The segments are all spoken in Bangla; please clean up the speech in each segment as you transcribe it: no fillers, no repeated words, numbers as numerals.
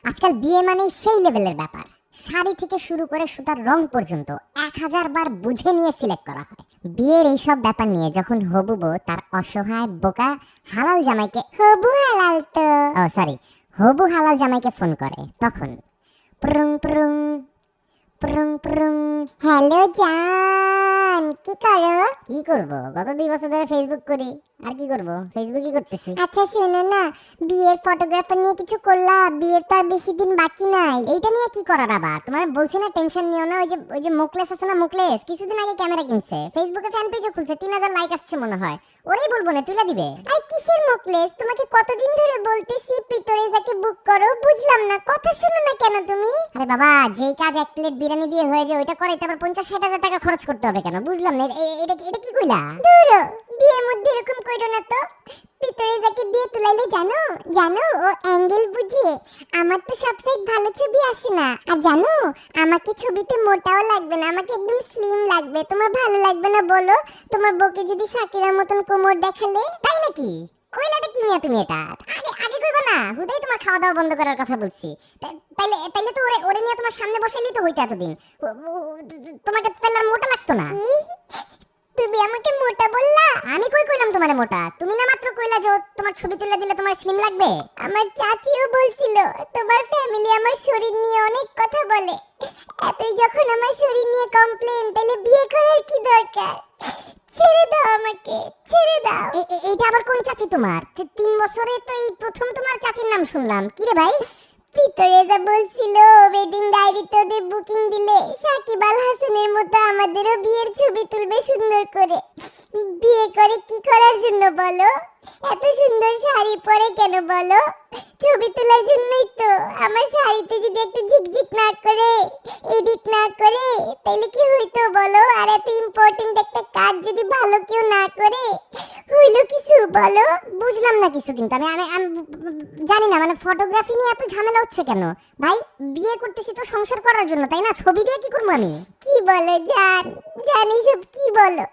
আজকাল বিয়ে মানে সেই লেভেলের ব্যাপার। শাড়ি থেকে শুরু করে সুতার রং পর্যন্ত 1000 বার বুঝে নিয়ে সিলেক্ট করা হয়। বিয়ের এইসব ব্যাপার নিয়ে যখন হবু বউ তার অসহায় বোকা হালাল জামাইকে হবু হালাল জামাইকে ফোন করে, তখন প্রুং প্রুং প্রুং প্রুং। হ্যালো জান, কি করো? কি করব, গত 2 বছর ধরে ফেসবুক করি, আর কি করব, ফেসবুকই করতেছি। আচ্ছা শোনো না, বিয়ের ফটোগ্রাফার নিয়ে কিছু করলা? বিয়ের তো আর বেশি দিন বাকি নাই। এইটা নিয়ে কি করার আবার? তোমার বলছি না টেনশন নিও না। ওই যে মোকলেস আছে না, মোকলেস কিছুদিন আগে ক্যামেরা কিনছে, ফেসবুকে ফ্যান পেজও খুলছে, 3000 লাইক আসছে মনে হয়। ওরেই বলবো না, তুইলা দিবে। আই কিসের মোকলেস? তোমাকে কতদিন ধরে বলতেছি প্রিটোরেজাকে বুক করো, বুঝলাম না, কথা শুনো না কেন তুমি? আরে বাবা, যেই কাজ 1 প্লেট বিরিয়ানি দিয়ে হয়ে যায় ওইটা করে আবার 50-60 হাজার টাকা খরচ করতে হবে কেন? বুঝলাম না, এটা কি কইলা? দূর, বিয়ের মধ্যে এরকম কইরো না তো। প্রিটোরেজাকে দিয়ে তুলাইলে জানো ও অ্যাঙ্গেল বুঝিয়ে। আমার তো সব সাইড ভালো ছবি আসে না। আর জানো, আমাকে ছবিতে মোটাও লাগবে না, আমাকে একদম স্লিম লাগবে। তোমার ভালো লাগবে না বলো? তোমার বউকে যদি শাকিরার মতন কোমর দেখালে? তাই নাকি? কইলাটা কি মিয়া তুমি? এটা আগে কইবা না, হুদাই তোমার খাওয়া দাওয়া বন্ধ করার কথা বলছি। তাইলে তো ওরে নিয়ে তোমার সামনে বসাইলেই তো হইতো এতদিন। তোমাকে তাহলে আর মোটা লাগতো না। তুমি আমাকে মোটা বললা? আমি কই কইলাম তোমারে মোটা? তুমি না মাত্র কইলা যে তোমার ছবি তুলে দিলে তোমার স্লিম লাগবে। আমার চাচিও বলছিল তোমার ফ্যামিলি আমার শরীর নিয়ে অনেক কথা বলে। এতই যখন আমার শরীর নিয়ে কমপ্লেন, তাহলে বিয়ে করার কি দরকার? ছেড়ে দাও আমাকে, ছেড়ে দাও। এইটা আবার কোন চাচি তোমার? 3 বছরে তো এই প্রথম তোমার চাচির নাম শুনলাম। কি রে ভাই? প্রিটোরেজা বলছিল ওয়েডিং ডায়েরিতে ওদের বুকিং দিলে সাকিব আল হাসানের মতো আমাদেরও বিয়ের ছবি তুলবে সুন্দর করে। বিয়ে করে কি করার জন্য বলো? এত সুন্দর শাড়ি পরে কেন বলো? ছবি তোলার জন্যই তো। আমার শাড়িতে যদি একটু ঝিকঝিক না করে, এডিট না করে, তাহলে কি হইতো বলো? আর এত ইম্পর্টেন্ট একটা কাজ যদি ভালো কেউ না করে, হইলো কিছু বলো? বুঝলাম না কিছু, কিন্তু আমি জানি না, মানে ফটোগ্রাফি নিয়ে এত ঝামেলা হচ্ছে কেন ভাই? বিয়ে করতেছি তো সংসার করার জন্য, তাই না? ছবি দিয়ে কি করবো আমি? কি বলো জানি সব কি বলো?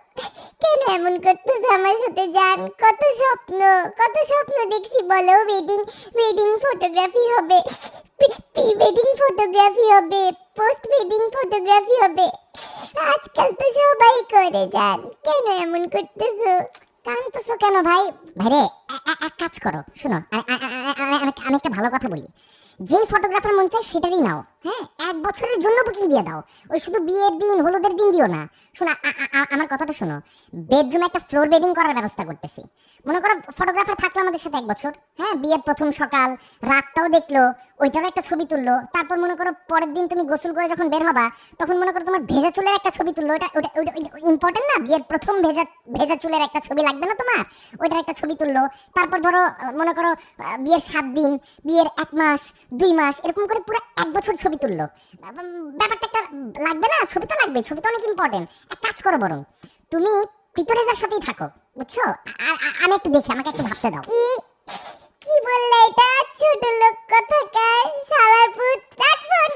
কেন এমন করতেছ আমার সাথে জান? কত স্বপ্ন দেখছি বলো। ওয়েডিং ফটোগ্রাফি হবে, প্রি ওয়েডিং ফটোগ্রাফি হবে, পোস্ট ওয়েডিং ফটোগ্রাফি হবে। আজকাল তো সবাই করে জান, কেন এমন করতেছো? কাঁদতেছো কেন ভাই? ভাইরে, এক কাজ করো, শোনো, আমি একটা ভালো কথা বলি। যেই ফটোগ্রাফার মন চায় সেটারই নাও, হ্যাঁ? 1 বছরের জন্য বুকিং দিয়ে দাও। ওই শুধু বিয়ের দিন হলুদের দিন দিও না। শোনো, আমার কথাটা শোনো। বেডরুমে একটা ফ্লোর বেডিং করার ব্যবস্থা করতেছি। মনে করো ফটোগ্রাফার থাকলো আমাদের সাথে 1 বছর, হ্যাঁ? বিয়ের প্রথম সকাল রাতটাও দেখলো, ওইটারও একটা ছবি তুললো। তারপর মনে করো পরের দিন তুমি গোসল করে যখন বের হবা, তখন মনে করো তোমার ভেজা চুলের একটা ছবি তুললো। ওটা ইম্পর্টেন্ট না? বিয়ের প্রথম ভেজা চুলের একটা ছবি লাগবে না তোমার? ওইটার একটা ছবি তুললো। তারপর ধরো মনে করো বিয়ের 7 দিন, বিয়ের 1 মাস, 2 মাস, এরকম করে পুরো 1 বছর ছবি তুললো। ব্যাপারটা একটা লাগবে না? ছবি তো লাগবে, ছবি তো অনেক ইম্পর্টেন্ট। এক কাজ করো, বরং তুমি প্রিটোরেজার সাথেই থাকো, বুঝছো? আর আমি একটু দেখি, আমাকে একটু ভাবতে দাও। কি বললে এটা? ছোট লোক কথাকার, শালার পুত, রাখ ফোন।